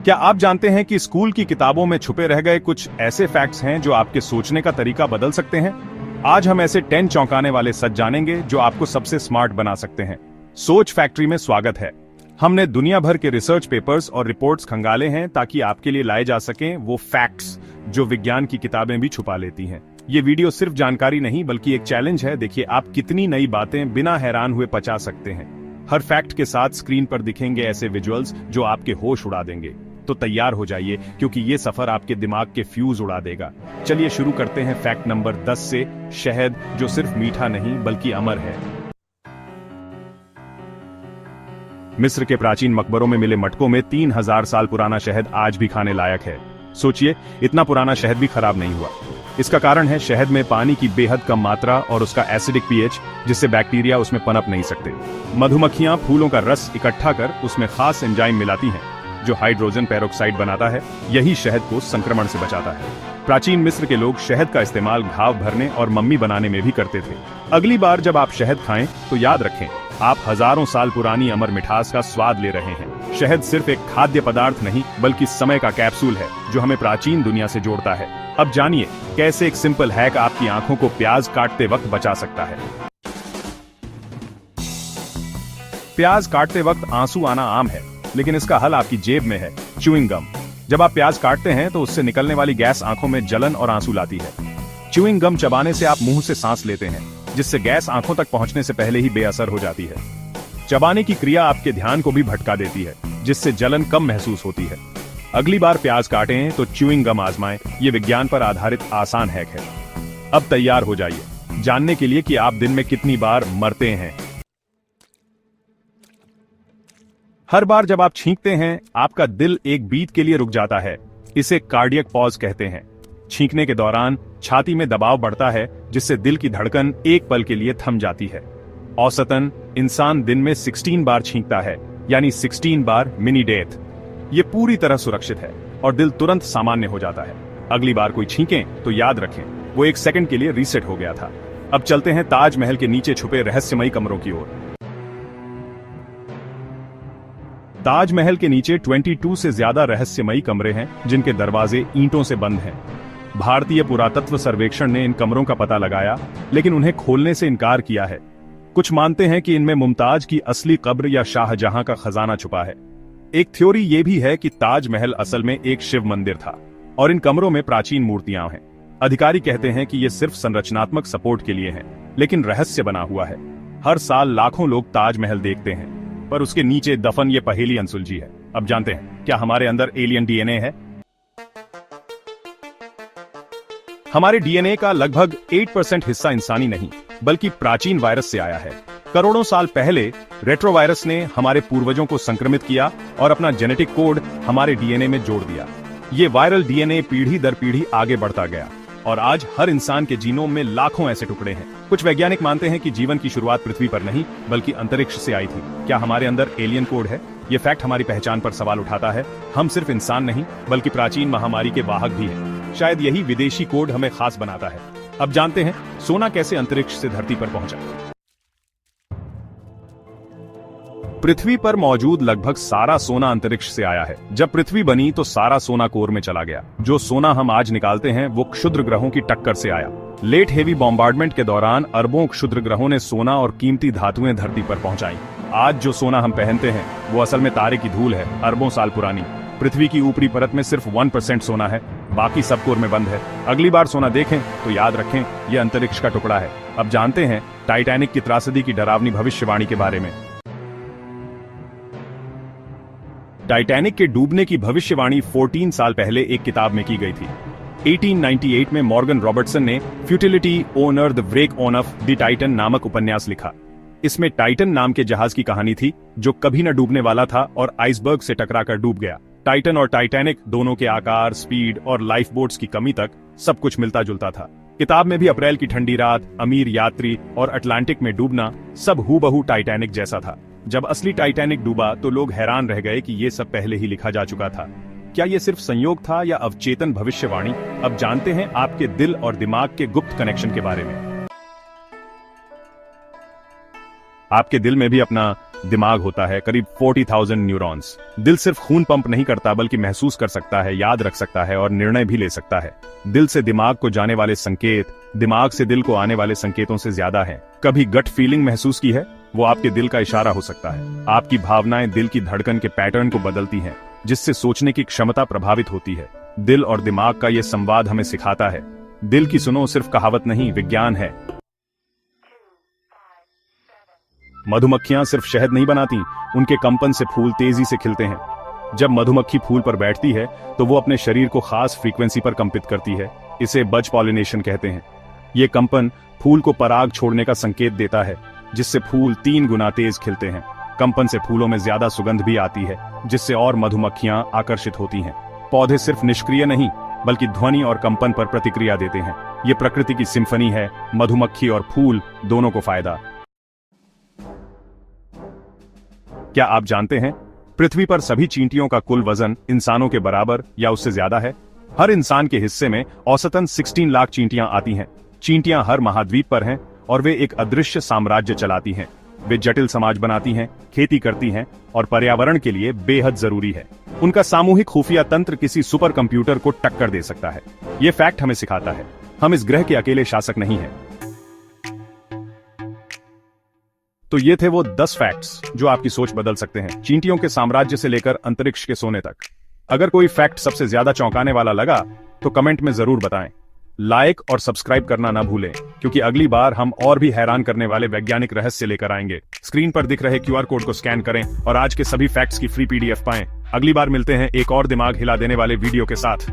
क्या आप जानते हैं कि स्कूल की किताबों में छुपे रह गए कुछ ऐसे फैक्ट्स हैं जो आपके सोचने का तरीका बदल सकते हैं? आज हम ऐसे 10 चौंकाने वाले सच जानेंगे जो आपको सबसे स्मार्ट बना सकते हैं। सोच फैक्ट्री में स्वागत है। हमने दुनिया भर के रिसर्च पेपर्स और रिपोर्ट्स खंगाले हैं ताकि आपके लिए लाए जा सकें वो फैक्ट्स जो विज्ञान की किताबें भी छुपा लेती हैं। ये वीडियो सिर्फ जानकारी नहीं बल्कि एक चैलेंज है। देखिए आप कितनी नई बातें बिना हैरान हुए पचा सकते हैं। हर फैक्ट के साथ स्क्रीन पर दिखेंगे ऐसे विजुअल्स जो आपके होश उड़ा देंगे। तो तैयार हो जाइए क्योंकि ये सफर आपके दिमाग के फ्यूज उड़ा देगा। चलिए शुरू करते हैं फैक्ट नंबर 10 से। शहद जो सिर्फ मीठा नहीं बल्कि अमर है। मिस्र के प्राचीन मकबरों में मिले मटकों में 3000 साल पुराना शहद आज भी खाने लायक है। सोचिए, इतना पुराना शहद भी खराब नहीं हुआ। इसका कारण है शहद में पानी की बेहद कम मात्रा और उसका एसिडिक पीएच, जिससे बैक्टीरिया उसमें पनप नहीं सकते। मधुमक्खियां फूलों का रस इकट्ठा कर उसमें खास एंजाइम मिलाती हैं जो हाइड्रोजन पेरोक्साइड बनाता है। यही शहद को संक्रमण से बचाता है। प्राचीन मिस्र के लोग शहद का इस्तेमाल घाव भरने और मम्मी बनाने में भी करते थे। अगली बार जब आप शहद खाएं तो याद रखें, आप हजारों साल पुरानी अमर मिठास का स्वाद ले रहे हैं। शहद सिर्फ एक खाद्य पदार्थ नहीं बल्कि समय का कैप्सूल है जो हमें प्राचीन दुनिया से जोड़ता है। अब जानिए कैसे एक सिंपल हैक आपकी आंखों को प्याज काटते वक्त बचा सकता है। प्याज काटते वक्त आंसू आना आम है, लेकिन इसका हल आपकी जेब में है, च्यूइंग गम। जब आप प्याज काटते हैं तो उससे निकलने वाली गैस आंखों में जलन और आंसू लाती है। च्यूइंग गम चबाने से आप मुंह से सांस लेते हैं, जिससे गैस आंखों तक पहुंचने से पहले ही बेअसर हो जाती है। चबाने की क्रिया आपके ध्यान को भी भटका देती है, जिससे जलन कम महसूस होती है। अगली बार प्याज काटें तो च्यूइंग गम आजमाएं। ये विज्ञान पर आधारित आसान हैक है। अब तैयार हो जाइए जानने के लिए कि आप दिन में कितनी बार मरते हैं। हर बार जब आप छींकते हैं आपका दिल एक बीट के लिए रुक जाता है। इसे कार्डियक पॉज कहते हैं। छींकने के दौरान छाती में दबाव बढ़ता है, जिससे दिल की धड़कन एक पल के लिए थम जाती है। औसतन इंसान दिन में 16 बार छींकता है, यानी 16 बार मिनी डेथ। ये पूरी तरह सुरक्षित है और दिल तुरंत सामान्य हो जाता है। अगली बार कोई छींकें तो याद रखें वो एक सेकंड के लिए रीसेट हो गया था। अब चलते हैं ताजमहल के नीचे छुपे रहस्यमयी कमरों की ओर। ताजमहल के नीचे 22 से ज्यादा रहस्यमयी कमरे हैं जिनके दरवाजे ईंटों से बंद हैं। भारतीय पुरातत्व सर्वेक्षण ने इन कमरों का पता लगाया, लेकिन उन्हें खोलने से इनकार किया है। कुछ मानते हैं कि इनमें मुमताज की असली कब्र या शाहजहां का खजाना छुपा है। एक थ्योरी ये भी है कि ताजमहल असल में एक शिव मंदिर था और इन कमरों में प्राचीन मूर्तियां हैं। अधिकारी कहते हैं कि ये सिर्फ संरचनात्मक सपोर्ट के लिए हैं, लेकिन रहस्य बना हुआ है। हर साल लाखों लोग ताजमहल देखते हैं, पर उसके नीचे दफन ये पहेली अनसुलझी है। अब जानते हैं, क्या हमारे अंदर एलियन डीएनए है? हमारे डीएनए का लगभग 8% हिस्सा इंसानी नहीं बल्कि प्राचीन वायरस से आया है। करोड़ों साल पहले रेट्रोवायरस ने हमारे पूर्वजों को संक्रमित किया और अपना जेनेटिक कोड हमारे डीएनए में जोड़ दिया। ये वायरल डीएनए पीढ़ी दर पीढ़ी आगे बढ़ता गया और आज हर इंसान के जीनोम में लाखों ऐसे टुकड़े हैं। कुछ वैज्ञानिक मानते हैं कि जीवन की शुरुआत पृथ्वी पर नहीं बल्कि अंतरिक्ष से आई थी। क्या हमारे अंदर एलियन कोड है? ये फैक्ट हमारी पहचान पर सवाल उठाता है। हम सिर्फ इंसान नहीं बल्कि प्राचीन महामारी के वाहक भी हैं। शायद यही विदेशी कोड हमें खास बनाता है। अब जानते हैं सोना कैसे अंतरिक्ष से धरती पर पहुंचा। पृथ्वी पर मौजूद लगभग सारा सोना अंतरिक्ष से आया है। जब पृथ्वी बनी तो सारा सोना कोर में चला गया। जो सोना हम आज निकालते हैं वो क्षुद्र ग्रहों की टक्कर से आया। लेट हेवी बॉम्बार्डमेंट के दौरान अरबों क्षुद्र ग्रहों ने सोना और कीमती धातुएं धरती पर पहुंचाई। आज जो सोना हम पहनते हैं वो असल में तारे की धूल है, अरबों साल पुरानी। पृथ्वी की ऊपरी परत में सिर्फ 1% सोना है, बाकी सब कोर में बंद है। अगली बार सोना देखें तो याद रखें ये अंतरिक्ष का टुकड़ा है। अब जानते हैं टाइटैनिक की त्रासदी की डरावनी भविष्यवाणी के बारे में। टाइटैनिक के डूबने की भविष्यवाणी 14 साल पहले एक किताब में की गई थी। 1898 में मॉर्गन रॉबर्टसन ने futility on earth the break on of the Titan नामक उपन्यास लिखा। इसमें टाइटन नाम के जहाज की कहानी थी जो कभी न डूबने वाला था और आइसबर्ग से टकराकर डूब गया। टाइटन और टाइटैनिक दोनों के आकार, स्पीड और लाइफ बोट्स की कमी तक सब कुछ मिलता जुलता था। किताब में भी अप्रैल की ठंडी रात, अमीर यात्री और अटलांटिक में डूबना सब हूबहू टाइटैनिक जैसा था। जब असली टाइटैनिक डूबा तो लोग हैरान रह गए कि ये सब पहले ही लिखा जा चुका था। क्या ये सिर्फ संयोग था या अवचेतन भविष्यवाणी? अब जानते हैं आपके दिल और दिमाग के गुप्त कनेक्शन के बारे में। आपके दिल में भी अपना दिमाग होता है करीब 40,000 न्यूरॉन्स। दिल सिर्फ खून पंप नहीं करता बल्कि महसूस कर सकता है, याद रख सकता है और निर्णय भी ले सकता है। दिल से दिमाग को जाने वाले संकेत दिमाग से दिल को आने वाले संकेतों से ज्यादा हैं। कभी गट फीलिंग महसूस की है? वो आपके दिल का इशारा हो सकता है। आपकी भावनाएं दिल की धड़कन के पैटर्न को बदलती हैं, जिससे सोचने की क्षमता प्रभावित होती है। दिल और दिमाग का ये संवाद हमें सिखाता है, दिल की सुनो सिर्फ कहावत नहीं, विज्ञान है। मधुमक्खियां सिर्फ शहद नहीं बनाती, उनके कंपन से फूल तेजी से खिलते हैं। जब मधुमक्खी फूल पर बैठती है तो वो अपने शरीर को खास फ्रीक्वेंसी पर कंपित करती है। इसे बज पॉलिनेशन कहते हैं। ये कंपन फूल को पराग छोड़ने का संकेत देता है, जिससे फूल 3 गुना तेज खिलते हैं। कंपन से फूलों में ज्यादा सुगंध भी आती है, जिससे और मधुमक्खियां आकर्षित होती हैं। पौधे सिर्फ निष्क्रिय नहीं बल्कि ध्वनि और कंपन पर प्रतिक्रिया देते हैं। ये प्रकृति की सिम्फनी है, मधुमक्खी और फूल दोनों को फायदा। क्या आप जानते हैं पृथ्वी पर सभी चींटियों का कुल वजन इंसानों के बराबर या उससे ज्यादा है? हर इंसान के हिस्से में औसतन 16 लाख चींटियां आती हैं। चींटियां हर महाद्वीप पर हैं और वे एक अदृश्य साम्राज्य चलाती हैं। वे जटिल समाज बनाती हैं, खेती करती हैं और पर्यावरण के लिए बेहद जरूरी है। उनका सामूहिक खुफिया तंत्र किसी सुपर कंप्यूटर को टक्कर दे सकता है। ये फैक्ट हमें सिखाता है हम इस ग्रह के अकेले शासक नहीं हैं। तो ये थे वो 10 फैक्ट्स जो आपकी सोच बदल सकते हैं, चींटियों के साम्राज्य से लेकर अंतरिक्ष के सोने तक। अगर कोई फैक्ट सबसे ज्यादा चौंकाने वाला लगा तो कमेंट में जरूर बताएं। लाइक और सब्सक्राइब करना ना भूलें, क्योंकि अगली बार हम और भी हैरान करने वाले वैज्ञानिक रहस्य लेकर आएंगे। स्क्रीन पर दिख रहे QR कोड को स्कैन करें और आज के सभी फैक्ट्स की फ्री PDF पाएं। अगली बार मिलते हैं एक और दिमाग हिला देने वाले वीडियो के साथ।